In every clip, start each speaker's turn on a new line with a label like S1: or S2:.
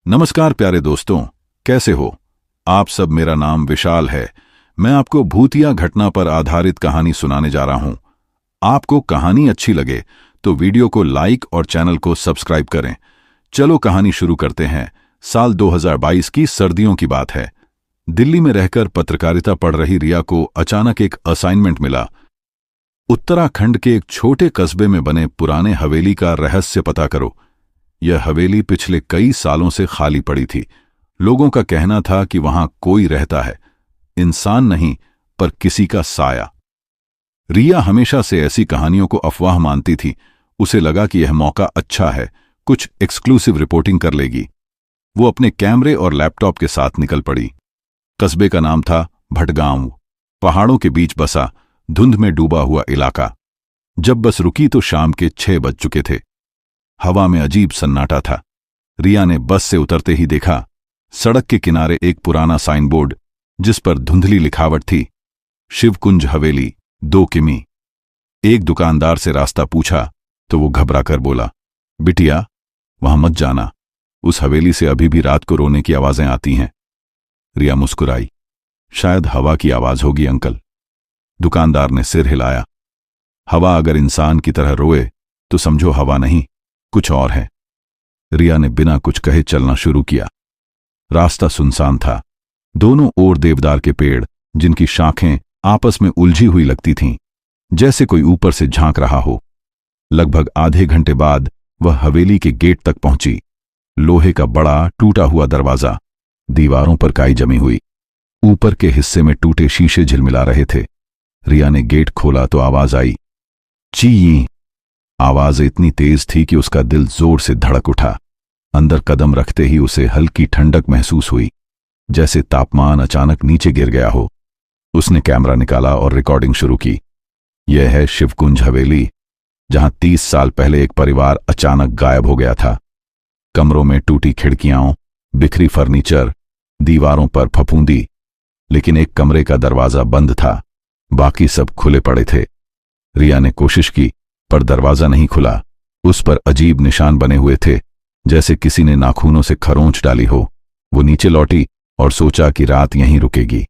S1: नमस्कार प्यारे दोस्तों, कैसे हो आप सब। मेरा नाम विशाल है। मैं आपको भूतिया घटना पर आधारित कहानी सुनाने जा रहा हूं। आपको कहानी अच्छी लगे तो वीडियो को लाइक और चैनल को सब्सक्राइब करें। चलो कहानी शुरू करते हैं। साल 2022 की सर्दियों की बात है। दिल्ली में रहकर पत्रकारिता पढ़ रही रिया को अचानक एक असाइनमेंट मिला। उत्तराखंड के एक छोटे कस्बे में बने पुराने हवेली का रहस्य पता करो। यह हवेली पिछले कई सालों से खाली पड़ी थी। लोगों का कहना था कि वहां कोई रहता है, इंसान नहीं पर किसी का साया। रिया हमेशा से ऐसी कहानियों को अफवाह मानती थी। उसे लगा कि यह मौका अच्छा है, कुछ एक्सक्लूसिव रिपोर्टिंग कर लेगी। वो अपने कैमरे और लैपटॉप के साथ निकल पड़ी। कस्बे का नाम था भटगांव, पहाड़ों के बीच बसा धुंध में डूबा हुआ इलाका। जब बस रुकी तो शाम के 6 बज चुके थे। हवा में अजीब सन्नाटा था। रिया ने बस से उतरते ही देखा सड़क के किनारे एक पुराना साइन बोर्ड, जिस पर धुंधली लिखावट थी, शिवकुंज हवेली 2 किमी। एक दुकानदार से रास्ता पूछा तो वो घबरा कर बोला, बिटिया वहां मत जाना, उस हवेली से अभी भी रात को रोने की आवाजें आती हैं। रिया मुस्कुराई, शायद हवा की आवाज होगी अंकल। दुकानदार ने सिर हिलाया, हवा अगर इंसान की तरह रोए तो समझो हवा नहीं, कुछ और है। रिया ने बिना कुछ कहे चलना शुरू किया। रास्ता सुनसान था। दोनों ओर देवदार के पेड़, जिनकी शाखें आपस में उलझी हुई लगती थीं, जैसे कोई ऊपर से झांक रहा हो। लगभग आधे घंटे बाद वह हवेली के गेट तक पहुंची। लोहे का बड़ा टूटा हुआ दरवाजा, दीवारों पर काई जमी हुई, ऊपर के हिस्से में टूटे शीशे झिलमिला रहे थे। रिया ने गेट खोला तो आवाज आई, ची। आवाज इतनी तेज थी कि उसका दिल जोर से धड़क उठा। अंदर कदम रखते ही उसे हल्की ठंडक महसूस हुई, जैसे तापमान अचानक नीचे गिर गया हो। उसने कैमरा निकाला और रिकॉर्डिंग शुरू की। यह है शिवकुंज हवेली, जहां 30 साल पहले एक परिवार अचानक गायब हो गया था। कमरों में टूटी खिड़कियां, बिखरी फर्नीचर, दीवारों पर फफूंदी, लेकिन एक कमरे का दरवाजा बंद था, बाकी सब खुले पड़े थे। रिया ने कोशिश की पर दरवाजा नहीं खुला। उस पर अजीब निशान बने हुए थे, जैसे किसी ने नाखूनों से खरोंच डाली हो। वो नीचे लौटी और सोचा कि रात यहीं रुकेगी।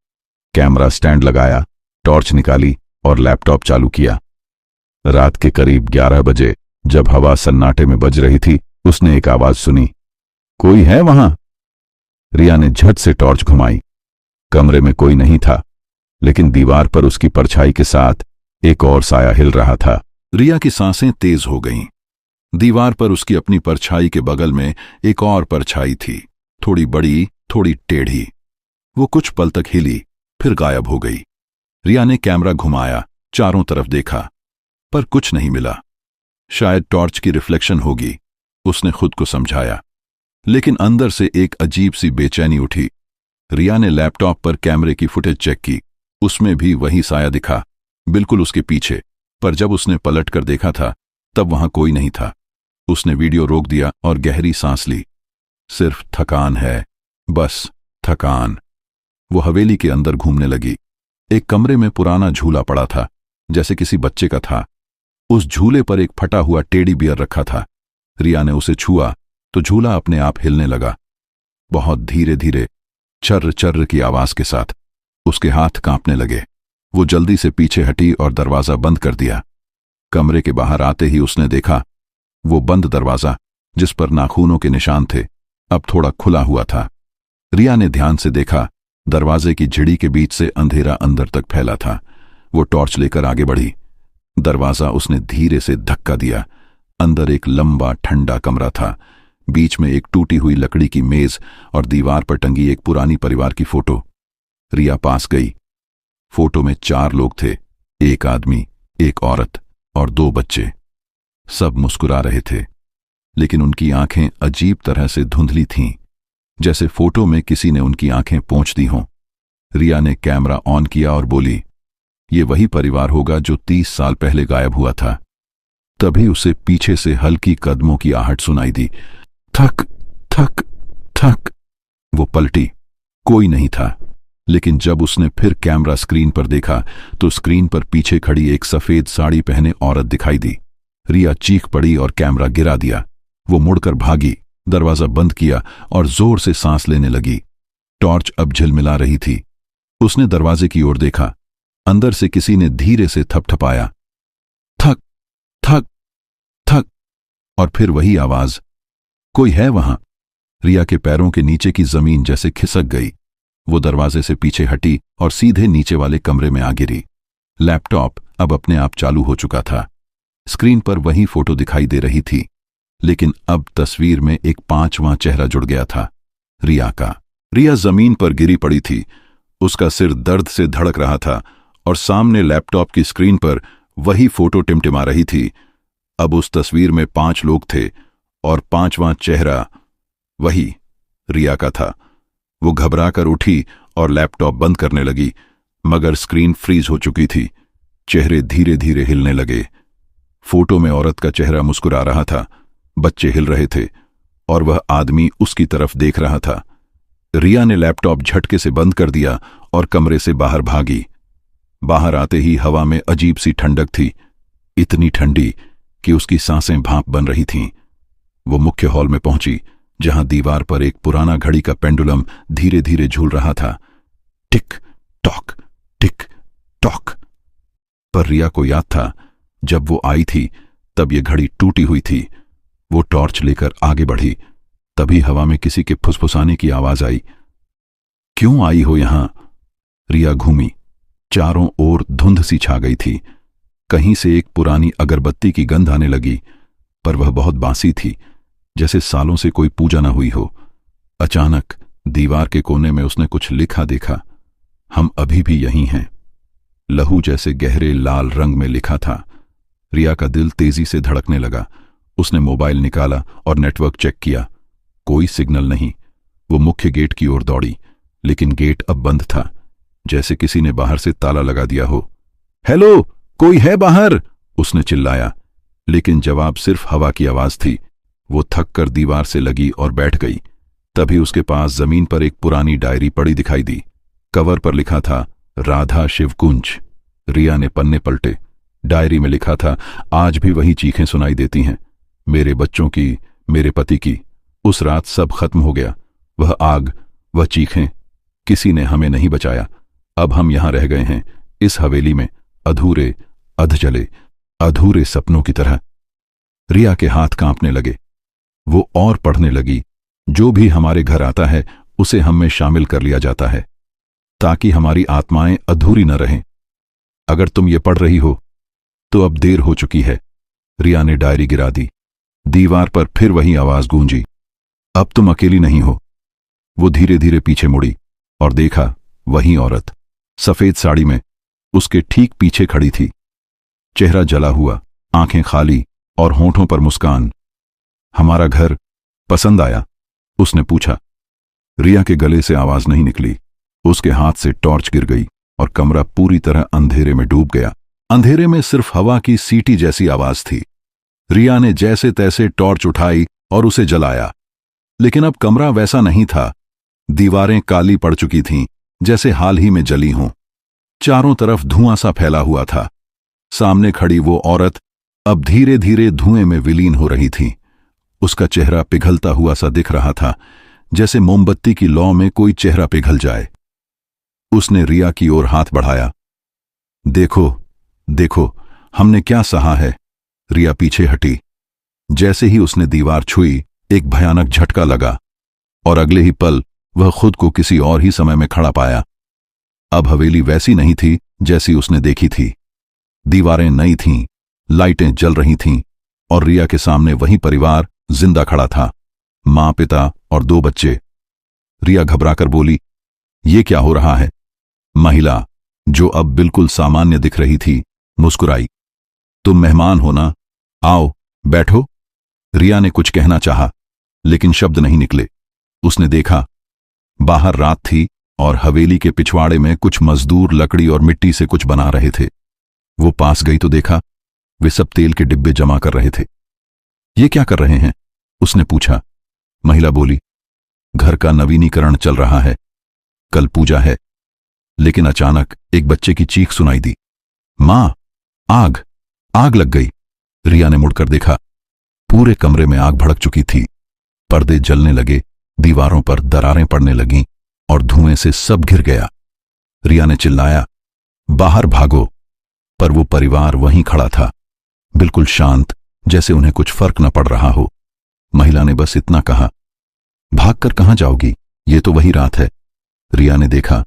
S1: कैमरा स्टैंड लगाया, टॉर्च निकाली और लैपटॉप चालू किया। रात के करीब 11 बजे, जब हवा सन्नाटे में बज रही थी, उसने एक आवाज सुनी, कोई है वहां? रिया ने झट से टॉर्च घुमाई। कमरे में कोई नहीं था, लेकिन दीवार पर उसकी परछाई के साथ एक और साया हिल रहा था। रिया की सांसें तेज हो गईं। दीवार पर उसकी अपनी परछाई के बगल में एक और परछाई थी, थोड़ी बड़ी, थोड़ी टेढ़ी। वो कुछ पल तक हिली, फिर गायब हो गई। रिया ने कैमरा घुमाया, चारों तरफ देखा, पर कुछ नहीं मिला। शायद टॉर्च की रिफ्लेक्शन होगी, उसने खुद को समझाया। लेकिन अंदर से एक अजीब सी बेचैनी उठी। रिया ने लैपटॉप पर कैमरे की फुटेज चेक की। उसमें भी वही साया दिखा, बिल्कुल उसके पीछे। पर जब उसने पलट कर देखा था, तब वहां कोई नहीं था। उसने वीडियो रोक दिया और गहरी सांस ली। सिर्फ थकान है, बस थकान। वो हवेली के अंदर घूमने लगी। एक कमरे में पुराना झूला पड़ा था, जैसे किसी बच्चे का था। उस झूले पर एक फटा हुआ टेडी बियर रखा था। रिया ने उसे छुआ तो झूला अपने आप हिलने लगा, बहुत धीरे धीरे, चर्र चर्र की आवाज के साथ। उसके हाथ कांपने लगे। वो जल्दी से पीछे हटी और दरवाजा बंद कर दिया। कमरे के बाहर आते ही उसने देखा, वो बंद दरवाजा, जिस पर नाखूनों के निशान थे, अब थोड़ा खुला हुआ था। रिया ने ध्यान से देखा, दरवाजे की झिड़ी के बीच से अंधेरा अंदर तक फैला था। वो टॉर्च लेकर आगे बढ़ी। दरवाजा उसने धीरे से धक्का दिया। अंदर एक लंबा ठंडा कमरा था। बीच में एक टूटी हुई लकड़ी की मेज और दीवार पर टंगी एक पुरानी परिवार की फोटो। रिया पास गई। फोटो में 4 लोग थे, एक आदमी, एक औरत और 2 बच्चे। सब मुस्कुरा रहे थे, लेकिन उनकी आंखें अजीब तरह से धुंधली थीं, जैसे फोटो में किसी ने उनकी आंखें पोंछ दी हों। रिया ने कैमरा ऑन किया और बोली, ये वही परिवार होगा जो 30 साल पहले गायब हुआ था। तभी उसे पीछे से हल्की कदमों की आहट सुनाई दी। थक थक थक। वो पलटी, कोई नहीं था। लेकिन जब उसने फिर कैमरा स्क्रीन पर देखा तो स्क्रीन पर पीछे खड़ी एक सफेद साड़ी पहने औरत दिखाई दी। रिया चीख पड़ी और कैमरा गिरा दिया। वो मुड़कर भागी, दरवाजा बंद किया और जोर से सांस लेने लगी। टॉर्च अब झिलमिला रही थी। उसने दरवाजे की ओर देखा। अंदर से किसी ने धीरे से थपथपाया, थक थक थक, और फिर वही आवाज, कोई है वहां। रिया के पैरों के नीचे की जमीन जैसे खिसक गई। वो दरवाजे से पीछे हटी और सीधे नीचे वाले कमरे में आ गिरी। लैपटॉप अब अपने आप चालू हो चुका था। स्क्रीन पर वही फोटो दिखाई दे रही थी, लेकिन अब तस्वीर में एक 5वां चेहरा जुड़ गया था, रिया का। रिया जमीन पर गिरी पड़ी थी। उसका सिर दर्द से धड़क रहा था और सामने लैपटॉप की स्क्रीन पर वही फोटो टिमटिमा रही थी। अब उस तस्वीर में 5 लोग थे और 5वां चेहरा वही रिया का था। वो घबराकर उठी और लैपटॉप बंद करने लगी, मगर स्क्रीन फ्रीज हो चुकी थी। चेहरे धीरे धीरे हिलने लगे। फोटो में औरत का चेहरा मुस्कुरा रहा था, बच्चे हिल रहे थे और वह आदमी उसकी तरफ देख रहा था। रिया ने लैपटॉप झटके से बंद कर दिया और कमरे से बाहर भागी। बाहर आते ही हवा में अजीब सी ठंडक थी, इतनी ठंडी कि उसकी सांसें भाप बन रही थीं। वो मुख्य हॉल में पहुंची, जहां दीवार पर एक पुराना घड़ी का पेंडुलम धीरे धीरे झूल रहा था, टिक टॉक टिक टॉक। पर रिया को याद था, जब वो आई थी तब ये घड़ी टूटी हुई थी। वो टॉर्च लेकर आगे बढ़ी, तभी हवा में किसी के फुसफुसाने की आवाज आई, क्यों आई हो यहां? रिया घूमी। चारों ओर धुंध सी छा गई थी। कहीं से एक पुरानी अगरबत्ती की गंध आने लगी, पर वह बहुत बासी थी, जैसे सालों से कोई पूजा न हुई हो। अचानक दीवार के कोने में उसने कुछ लिखा देखा, हम अभी भी यहीं हैं। लहू जैसे गहरे लाल रंग में लिखा था। रिया का दिल तेजी से धड़कने लगा। उसने मोबाइल निकाला और नेटवर्क चेक किया। कोई सिग्नल नहीं। वो मुख्य गेट की ओर दौड़ी, लेकिन गेट अब बंद था, जैसे किसी ने बाहर से ताला लगा दिया हो। हेलो, कोई है बाहर? उसने चिल्लाया, लेकिन जवाब सिर्फ हवा की आवाज थी। वो थक कर दीवार से लगी और बैठ गई। तभी उसके पास जमीन पर एक पुरानी डायरी पड़ी दिखाई दी। कवर पर लिखा था, राधा शिवकुंज। रिया ने पन्ने पलटे। डायरी में लिखा था, आज भी वही चीखें सुनाई देती हैं, मेरे बच्चों की, मेरे पति की। उस रात सब खत्म हो गया। वह आग, वह चीखें, किसी ने हमें नहीं बचाया। अब हम यहां रह गए हैं, इस हवेली में, अधूरे, अधजले, अधूरे सपनों की तरह। रिया के हाथ कांपने लगे। वो और पढ़ने लगी, जो भी हमारे घर आता है उसे हम में शामिल कर लिया जाता है, ताकि हमारी आत्माएं अधूरी न रहें। अगर तुम ये पढ़ रही हो तो अब देर हो चुकी है। रिया ने डायरी गिरा दी। दीवार पर फिर वही आवाज गूंजी, अब तुम अकेली नहीं हो। वो धीरे धीरे पीछे मुड़ी और देखा, वही औरत सफेद साड़ी में उसके ठीक पीछे खड़ी थी। चेहरा जला हुआ, आंखें खाली और होंठों पर मुस्कान। हमारा घर पसंद आया? उसने पूछा। रिया के गले से आवाज नहीं निकली। उसके हाथ से टॉर्च गिर गई और कमरा पूरी तरह अंधेरे में डूब गया। अंधेरे में सिर्फ हवा की सीटी जैसी आवाज थी। रिया ने जैसे तैसे टॉर्च उठाई और उसे जलाया, लेकिन अब कमरा वैसा नहीं था। दीवारें काली पड़ चुकी थीं, जैसे हाल ही में जली हों। चारों तरफ धुआं सा फैला हुआ था। सामने खड़ी वो औरत अब धीरे धीरे धुएं में विलीन हो रही थी। उसका चेहरा पिघलता हुआ सा दिख रहा था, जैसे मोमबत्ती की लौ में कोई चेहरा पिघल जाए। उसने रिया की ओर हाथ बढ़ाया। देखो, देखो, हमने क्या सहा है। रिया पीछे हटी। जैसे ही उसने दीवार छुई, एक भयानक झटका लगा और अगले ही पल वह खुद को किसी और ही समय में खड़ा पाया। अब हवेली वैसी नहीं थी जैसी उसने देखी थी। दीवारें नई थीं, लाइटें जल रही थीं और रिया के सामने वही परिवार जिंदा खड़ा था, मां, पिता और 2 बच्चे। रिया घबराकर बोली, ये क्या हो रहा है? महिला, जो अब बिल्कुल सामान्य दिख रही थी, मुस्कुराई। तुम मेहमान हो ना, आओ बैठो। रिया ने कुछ कहना चाहा, लेकिन शब्द नहीं निकले। उसने देखा, बाहर रात थी और हवेली के पिछवाड़े में कुछ मजदूर लकड़ी और मिट्टी से कुछ बना रहे थे। वो पास गई तो देखा, वे सब तेल के डिब्बे जमा कर रहे थे। ये क्या कर रहे हैं? उसने पूछा। महिला बोली, घर का नवीनीकरण चल रहा है, कल पूजा है। लेकिन अचानक एक बच्चे की चीख सुनाई दी, मां, आग, आग लग गई। रिया ने मुड़कर देखा, पूरे कमरे में आग भड़क चुकी थी। पर्दे जलने लगे, दीवारों पर दरारें पड़ने लगीं और धुएं से सब घिर गया। रिया ने चिल्लाया, बाहर भागो, पर वो परिवार वहीं खड़ा था, बिल्कुल शांत, जैसे उन्हें कुछ फर्क न पड़ रहा हो। महिला ने बस इतना कहा, भागकर कहां जाओगी, ये तो वही रात है। रिया ने देखा,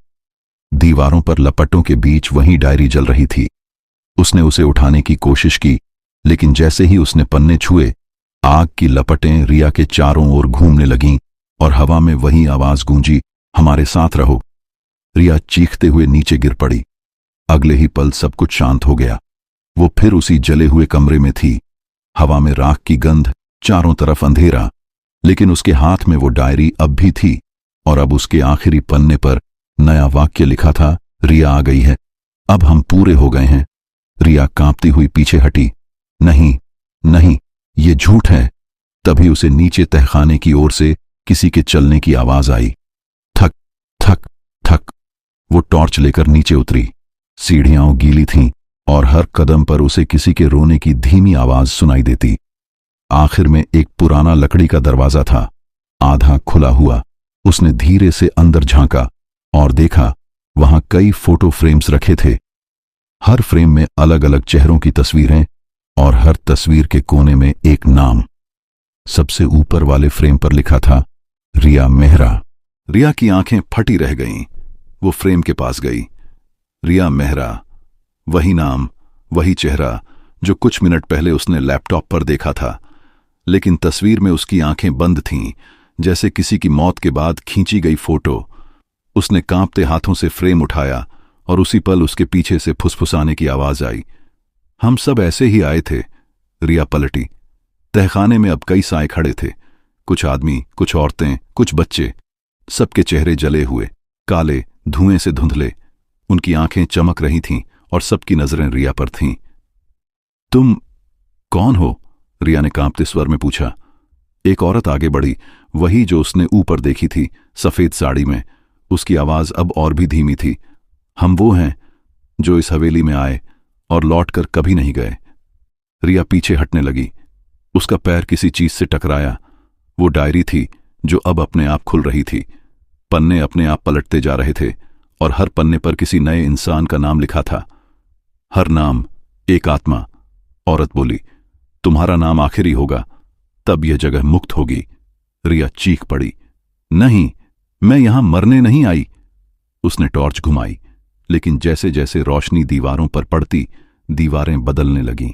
S1: दीवारों पर लपटों के बीच वही डायरी जल रही थी। उसने उसे उठाने की कोशिश की, लेकिन जैसे ही उसने पन्ने छुए, आग की लपटें रिया के चारों ओर घूमने लगीं और हवा में वही आवाज गूंजी, हमारे साथ रहो। रिया चीखते हुए नीचे गिर पड़ी। अगले ही पल सब कुछ शांत हो गया। वो फिर उसी जले हुए कमरे में थी, हवा में राख की गंध, चारों तरफ अंधेरा, लेकिन उसके हाथ में वो डायरी अब भी थी और अब उसके आखिरी पन्ने पर नया वाक्य लिखा था, रिया आ गई है, अब हम पूरे हो गए हैं। रिया कांपती हुई पीछे हटी। नहीं नहीं, ये झूठ है। तभी उसे नीचे तहखाने की ओर से किसी के चलने की आवाज आई। थक थक थक। वो टॉर्च लेकर नीचे उतरी। सीढ़ियां गीली थीं और हर कदम पर उसे किसी के रोने की धीमी आवाज सुनाई देती। आखिर में एक पुराना लकड़ी का दरवाजा था, आधा खुला हुआ। उसने धीरे से अंदर झांका और देखा, वहां कई फोटो फ्रेम्स रखे थे। हर फ्रेम में अलग अलग चेहरों की तस्वीरें और हर तस्वीर के कोने में एक नाम। सबसे ऊपर वाले फ्रेम पर लिखा था, रिया मेहरा। रिया की आंखें फटी रह गईं। वो फ्रेम के पास गई। रिया मेहरा, वही नाम, वही चेहरा जो कुछ मिनट पहले उसने लैपटॉप पर देखा था, लेकिन तस्वीर में उसकी आंखें बंद थीं, जैसे किसी की मौत के बाद खींची गई फोटो। उसने कांपते हाथों से फ्रेम उठाया और उसी पल उसके पीछे से फुसफुसाने की आवाज आई, हम सब ऐसे ही आए थे। रिया पलटी। तहखाने में अब कई साए खड़े थे, कुछ आदमी, कुछ औरतें, कुछ बच्चे। सबके चेहरे जले हुए, काले, धुएं से धुंधले। उनकी आंखें चमक रही थीं और सबकी नजरें रिया पर थीं। तुम कौन हो? रिया ने कांपते स्वर में पूछा। एक औरत आगे बढ़ी, वही जो उसने ऊपर देखी थी, सफेद साड़ी में। उसकी आवाज अब और भी धीमी थी। हम वो हैं जो इस हवेली में आए और लौटकर कभी नहीं गए। रिया पीछे हटने लगी। उसका पैर किसी चीज से टकराया। वो डायरी थी जो अब अपने आप खुल रही थी। पन्ने अपने आप पलटते जा रहे थे और हर पन्ने पर किसी नए इंसान का नाम लिखा था। हर नाम एक आत्मा। औरत बोली, तुम्हारा नाम आखिरी होगा, तब यह जगह मुक्त होगी। रिया चीख पड़ी, नहीं, मैं यहां मरने नहीं आई। उसने टॉर्च घुमाई, लेकिन जैसे जैसे रोशनी दीवारों पर पड़ती, दीवारें बदलने लगीं।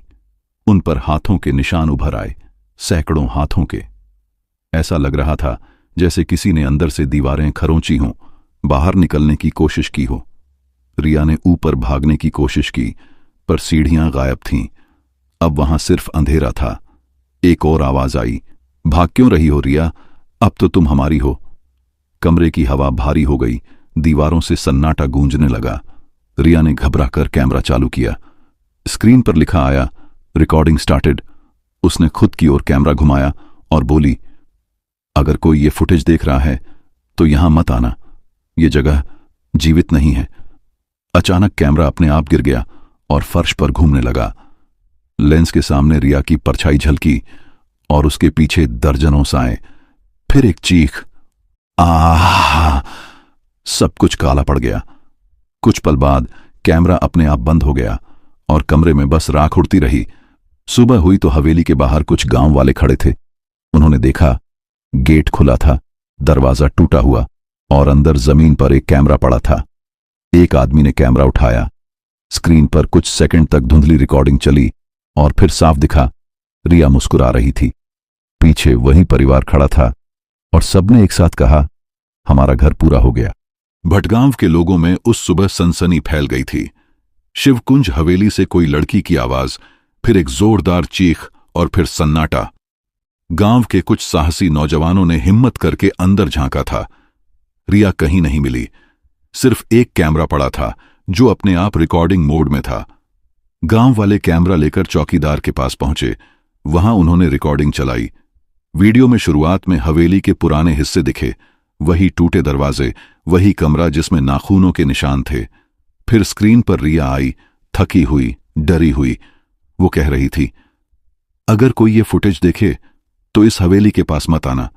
S1: उन पर हाथों के निशान उभर आए, सैकड़ों हाथों के। ऐसा लग रहा था जैसे किसी ने अंदर से दीवारें खरोंची हों, बाहर निकलने की कोशिश की हो। रिया ने ऊपर भागने की कोशिश की, पर सीढ़ियां गायब थीं। अब वहां सिर्फ अंधेरा था। एक और आवाज आई, भाग क्यों रही हो रिया, अब तो तुम हमारी हो। कमरे की हवा भारी हो गई, दीवारों से सन्नाटा गूंजने लगा। रिया ने घबराकर कैमरा चालू किया। स्क्रीन पर लिखा आया, रिकॉर्डिंग स्टार्टेड। उसने खुद की ओर कैमरा घुमाया और बोली, अगर कोई ये फुटेज देख रहा है तो यहां मत आना, ये जगह जीवित नहीं है। अचानक कैमरा अपने आप गिर गया और फर्श पर घूमने लगा। लेंस के सामने रिया की परछाई झलकी और उसके पीछे दर्जनों साए। फिर एक चीख, आह! सब कुछ काला पड़ गया। कुछ पल बाद कैमरा अपने आप बंद हो गया और कमरे में बस राख उड़ती रही। सुबह हुई तो हवेली के बाहर कुछ गांव वाले खड़े थे। उन्होंने देखा, गेट खुला था, दरवाजा टूटा हुआ और अंदर जमीन पर एक कैमरा पड़ा था। एक आदमी ने कैमरा उठाया। स्क्रीन पर कुछ सेकंड तक धुंधली रिकॉर्डिंग चली और फिर साफ दिखा, रिया मुस्कुरा रही थी। पीछे वही परिवार खड़ा था और सबने एक साथ कहा, हमारा घर पूरा हो गया। भटगांव के लोगों में उस सुबह सनसनी फैल गई थी। शिवकुंज हवेली से कोई लड़की की आवाज, फिर एक जोरदार चीख और फिर सन्नाटा। गांव के कुछ साहसी नौजवानों ने हिम्मत करके अंदर झांका था। रिया कहीं नहीं मिली। सिर्फ एक कैमरा पड़ा था जो अपने आप रिकॉर्डिंग मोड में था। गांव वाले कैमरा लेकर चौकीदार के पास पहुंचे। वहां उन्होंने रिकॉर्डिंग चलाई। वीडियो में शुरुआत में हवेली के पुराने हिस्से दिखे, वही टूटे दरवाजे, वही कमरा जिसमें नाखूनों के निशान थे। फिर स्क्रीन पर रिया आई, थकी हुई, डरी हुई। वो कह रही थी, अगर कोई ये फुटेज देखे तो इस हवेली के पास मत आना,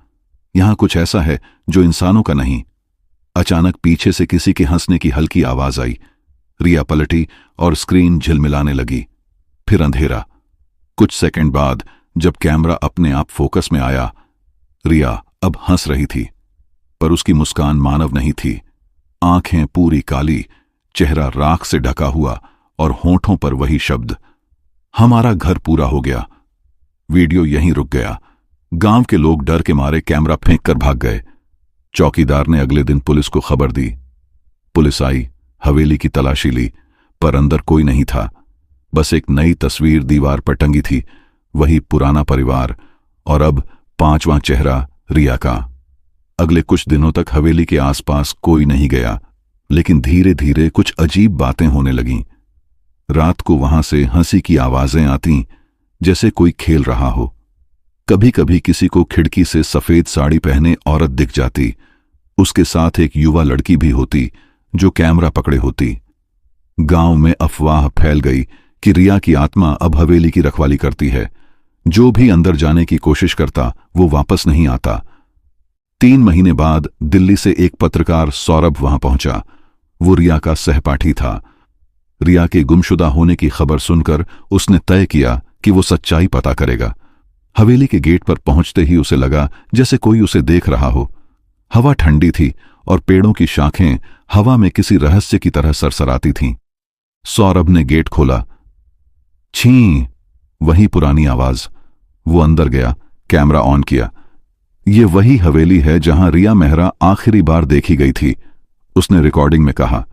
S1: यहां कुछ ऐसा है जो इंसानों का नहीं। अचानक पीछे से किसी के हंसने की हल्की आवाज आई। रिया पलटी और स्क्रीन झिलमिलाने लगी। फिर अंधेरा। कुछ सेकंड बाद जब कैमरा अपने आप फोकस में आया, रिया अब हंस रही थी, पर उसकी मुस्कान मानव नहीं थी। आंखें पूरी काली, चेहरा राख से ढका हुआ और होंठों पर वही शब्द, हमारा घर पूरा हो गया। वीडियो यहीं रुक गया। गांव के लोग डर के मारे कैमरा फेंक कर भाग गए। चौकीदार ने अगले दिन पुलिस को खबर दी। पुलिस आई, हवेली की तलाशी ली, पर अंदर कोई नहीं था। बस एक नई तस्वीर दीवार पर टंगी थी, वही पुराना परिवार, और अब 5वां चेहरा रिया का। अगले कुछ दिनों तक हवेली के आसपास कोई नहीं गया, लेकिन धीरे धीरे कुछ अजीब बातें होने लगीं। रात को वहां से हंसी की आवाजें आतीं, जैसे कोई खेल रहा हो। कभी कभी किसी को खिड़की से सफेद साड़ी पहने औरत दिख जाती। उसके साथ एक युवा लड़की भी होती जो कैमरा पकड़े होती। गांव में अफवाह फैल गई कि रिया की आत्मा अब हवेली की रखवाली करती है। जो भी अंदर जाने की कोशिश करता वो वापस नहीं आता। 3 महीने बाद दिल्ली से एक पत्रकार सौरभ वहां पहुंचा। वो रिया का सहपाठी था। रिया के गुमशुदा होने की खबर सुनकर उसने तय किया कि वो सच्चाई पता करेगा। हवेली के गेट पर पहुंचते ही उसे लगा जैसे कोई उसे देख रहा हो। हवा ठंडी थी और पेड़ों की शाखें हवा में किसी रहस्य की तरह सरसराती थीं। सौरभ ने गेट खोला। छी, वही पुरानी आवाज। वो अंदर गया, कैमरा ऑन किया। ये वही हवेली है जहां रिया मेहरा आखिरी बार देखी गई थी, उसने रिकॉर्डिंग में कहा।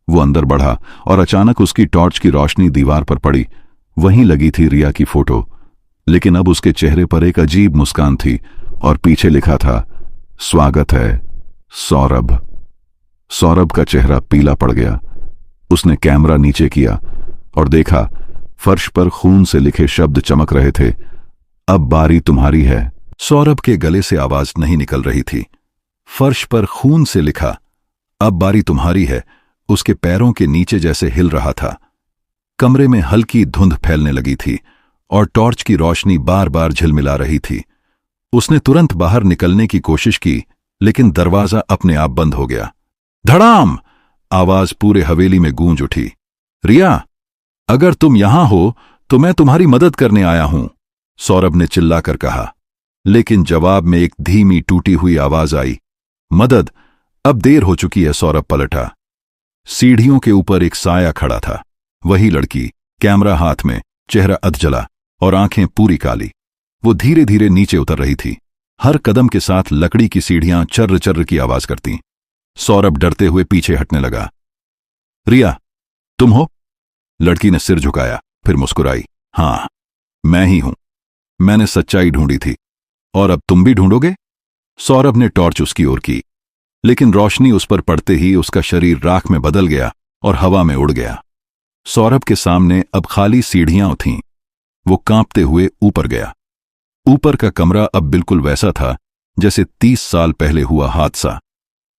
S1: वो अंदर बढ़ा और अचानक उसकी टॉर्च की रोशनी दीवार पर पड़ी। वहीं लगी थी रिया की फोटो, लेकिन अब उसके चेहरे पर एक अजीब मुस्कान थी और पीछे लिखा था, स्वागत है सौरभ। सौरभ का चेहरा पीला पड़ गया। उसने कैमरा नीचे किया और देखा, फर्श पर खून से लिखे शब्द चमक रहे थे, अब बारी तुम्हारी है। सौरभ के गले से आवाज नहीं निकल रही थी। फर्श पर खून से लिखा, अब बारी तुम्हारी है, उसके पैरों के नीचे जैसे हिल रहा था। कमरे में हल्की धुंध फैलने लगी थी और टॉर्च की रोशनी बार बार झिलमिला रही थी। उसने तुरंत बाहर निकलने की कोशिश की, लेकिन दरवाजा अपने आप बंद हो गया। धड़ाम! आवाज पूरे हवेली में गूंज उठी। रिया, अगर तुम यहां हो तो मैं तुम्हारी मदद करने आया हूं, सौरभ ने चिल्लाकर कहा। लेकिन जवाब में एक धीमी टूटी हुई आवाज आई, मदद? अब देर हो चुकी है। सौरभ पलटा। सीढ़ियों के ऊपर एक साया खड़ा था। वही लड़की, कैमरा हाथ में, चेहरा अधजला और आंखें पूरी काली। वो धीरे धीरे नीचे उतर रही थी। हर कदम के साथ लकड़ी की सीढ़ियां चर्र चर्र की आवाज करती। सौरभ डरते हुए पीछे हटने लगा। रिया, तुम हो? लड़की ने सिर झुकाया, फिर मुस्कुराई। हां, मैं ही हूं। मैंने सच्चाई ढूंढी थी, और अब तुम भी ढूंढोगे? सौरभ ने टॉर्च उसकी ओर की, लेकिन रोशनी उस पर पड़ते ही उसका शरीर राख में बदल गया और हवा में उड़ गया। सौरभ के सामने अब खाली सीढ़ियां थीं। वो कांपते हुए ऊपर गया। ऊपर का कमरा अब बिल्कुल वैसा था जैसे 30 साल पहले हुआ हादसा।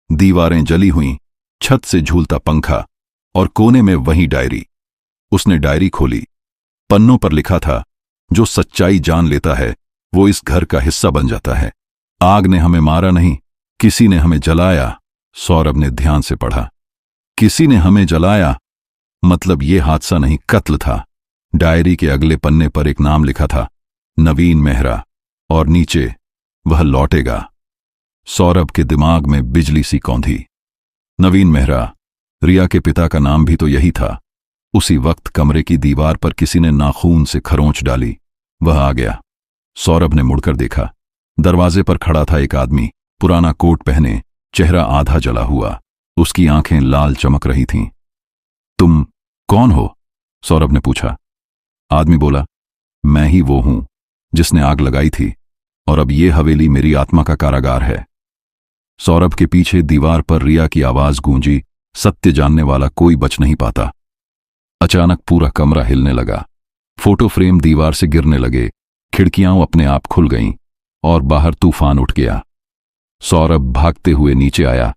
S1: दीवारें जली हुईं, छत से झूलता पंखा और कोने में वही डायरी। उसने डायरी खोली। पन्नों पर लिखा था, जो सच्चाई जान लेता है वो इस घर का हिस्सा बन जाता है। आग ने हमें मारा नहीं, किसी ने हमें जलाया। सौरभ ने ध्यान से पढ़ा। किसी ने हमें जलाया, मतलब ये हादसा नहीं, कत्ल था। डायरी के अगले पन्ने पर एक नाम लिखा था, नवीन मेहरा, और नीचे, वह लौटेगा। सौरभ के दिमाग में बिजली सी कौंधी। नवीन मेहरा, रिया के पिता का नाम भी तो यही था। उसी वक्त कमरे की दीवार पर किसी ने नाखून से खरोंच डाली। वह आ गया। सौरभ ने मुड़कर देखा। दरवाजे पर खड़ा था एक आदमी, पुराना कोट पहने, चेहरा आधा जला हुआ। उसकी आंखें लाल चमक रही थीं। तुम कौन हो? सौरभ ने पूछा। आदमी बोला, मैं ही वो हूं जिसने आग लगाई थी, और अब ये हवेली मेरी आत्मा का कारागार है। सौरभ के पीछे दीवार पर रिया की आवाज गूंजी, सत्य जानने वाला कोई बच नहीं पाता। अचानक पूरा कमरा हिलने लगा। फोटो फ्रेम दीवार से गिरने लगे, खिड़कियां अपने आप खुल गईं और बाहर तूफान उठ गया। सौरभ भागते हुए नीचे आया,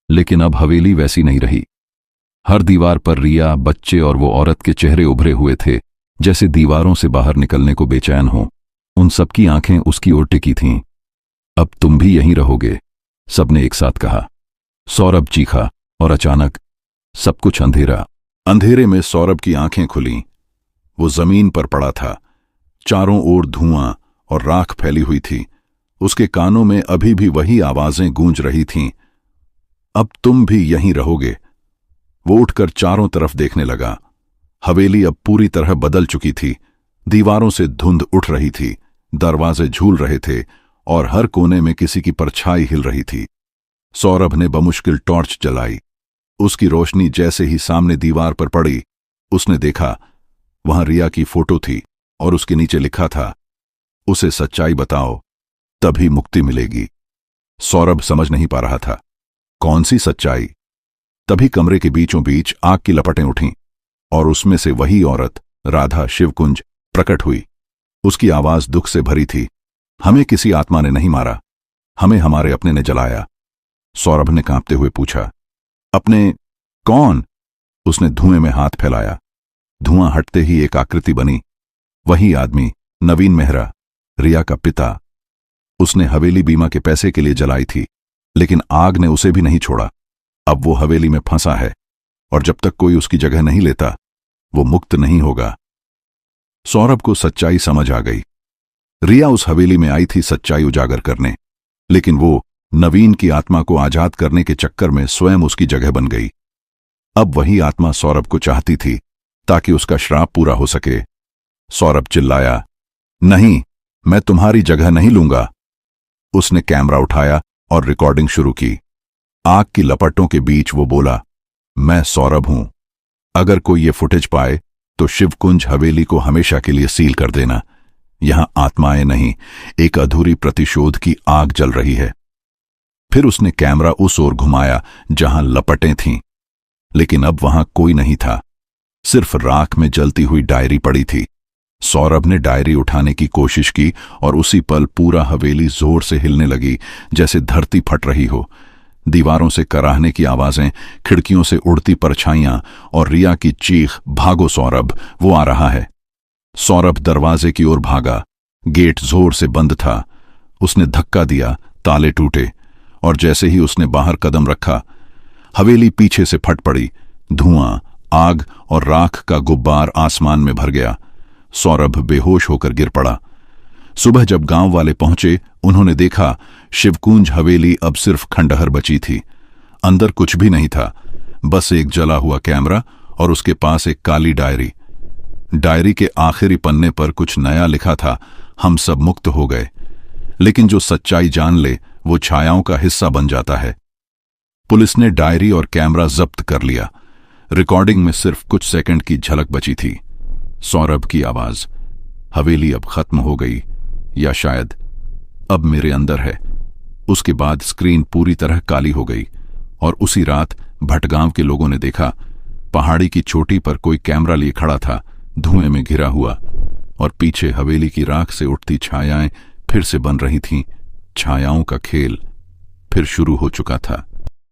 S1: लेकिन अब हवेली वैसी नहीं रही। हर दीवार पर रिया, बच्चे और वो औरत के चेहरे उभरे हुए थे, जैसे दीवारों से बाहर निकलने को बेचैन हों। उन सबकी आंखें उसकी ओर टिकी थीं। अब तुम भी यहीं रहोगे, सबने एक साथ कहा। सौरभ चीखा और अचानक सब कुछ अंधेरा। अंधेरे में सौरभ की आंखें खुलीं। वो जमीन पर पड़ा था। चारों ओर धुआं और राख फैली हुई थी। उसके कानों में अभी भी वही आवाजें गूंज रही थीं। अब तुम भी यहीं रहोगे। वो उठकर चारों तरफ देखने लगा। हवेली अब पूरी तरह बदल चुकी थी। दीवारों से धुंध उठ रही थी, दरवाजे झूल रहे थे और हर कोने में किसी की परछाई हिल रही थी। सौरभ ने बमुश्किल टॉर्च जलाई। उसकी रोशनी जैसे ही सामने दीवार पर पड़ी, उसने देखा वहां रिया की फोटो थी और उसके नीचे लिखा था, उसे सच्चाई बताओ तभी मुक्ति मिलेगी। सौरभ समझ नहीं पा रहा था कौन सी सच्चाई। तभी कमरे के बीचों बीच आग की लपटें उठीं और उसमें से वही औरत राधा शिवकुंज प्रकट हुई। उसकी आवाज दुख से भरी थी। हमें किसी आत्मा ने नहीं मारा, हमें हमारे अपने ने जलाया। सौरभ ने कांपते हुए पूछा, अपने कौन? उसने धुएं में हाथ फैलाया। धुआं हटते ही एक आकृति बनी। वही आदमी, नवीन मेहरा, रिया का पिता। उसने हवेली बीमा के पैसे के लिए जलाई थी, लेकिन आग ने उसे भी नहीं छोड़ा। अब वो हवेली में फंसा है और जब तक कोई उसकी जगह नहीं लेता, वो मुक्त नहीं होगा। सौरभ को सच्चाई समझ आ गई। रिया उस हवेली में आई थी सच्चाई उजागर करने, लेकिन वो नवीन की आत्मा को आजाद करने के चक्कर में स्वयं उसकी जगह बन गई। अब वही आत्मा सौरभ को चाहती थी ताकि उसका श्राप पूरा हो सके। सौरभ चिल्लाया, नहीं, मैं तुम्हारी जगह नहीं लूंगा। उसने कैमरा उठाया और रिकॉर्डिंग शुरू की। आग की लपटों के बीच वो बोला, मैं सौरभ हूं। अगर कोई ये फुटेज पाए तो शिवकुंज हवेली को हमेशा के लिए सील कर देना। यहां आत्माएं नहीं, एक अधूरी प्रतिशोध की आग जल रही है। फिर उसने कैमरा उस ओर घुमाया जहां लपटें थीं, लेकिन अब वहां कोई नहीं था। सिर्फ राख में जलती हुई डायरी पड़ी थी। सौरभ ने डायरी उठाने की कोशिश की और उसी पल पूरा हवेली जोर से हिलने लगी, जैसे धरती फट रही हो। दीवारों से कराहने की आवाजें, खिड़कियों से उड़ती परछाइयां और रिया की चीख, भागो सौरभ, वो आ रहा है। सौरभ दरवाजे की ओर भागा। गेट जोर से बंद था। उसने धक्का दिया, ताले टूटे और जैसे ही उसने बाहर कदम रखा, हवेली पीछे से फट पड़ी। धुआं, आग और राख का गुब्बार आसमान में भर गया। सौरभ बेहोश होकर गिर पड़ा। सुबह जब गांव वाले पहुंचे, उन्होंने देखा शिवकुंज हवेली अब सिर्फ खंडहर बची थी। अंदर कुछ भी नहीं था, बस एक जला हुआ कैमरा और उसके पास एक काली डायरी। डायरी के आखिरी पन्ने पर कुछ नया लिखा था, हम सब मुक्त हो गए। लेकिन जो सच्चाई जान ले वो छायाओं का हिस्सा बन जाता है। पुलिस ने डायरी और कैमरा जब्त कर लिया। रिकॉर्डिंग में सिर्फ कुछ सेकंड की झलक बची थी। सौरभ की आवाज, हवेली अब खत्म हो गई, या शायद अब मेरे अंदर है। उसके बाद स्क्रीन पूरी तरह काली हो गई और उसी रात भटगांव के लोगों ने देखा, पहाड़ी की चोटी पर कोई कैमरा लिए खड़ा था, धुएं में घिरा हुआ, और पीछे हवेली की राख से उठती छायाएं फिर से बन रही थीं। छायाओं का खेल फिर शुरू हो चुका था।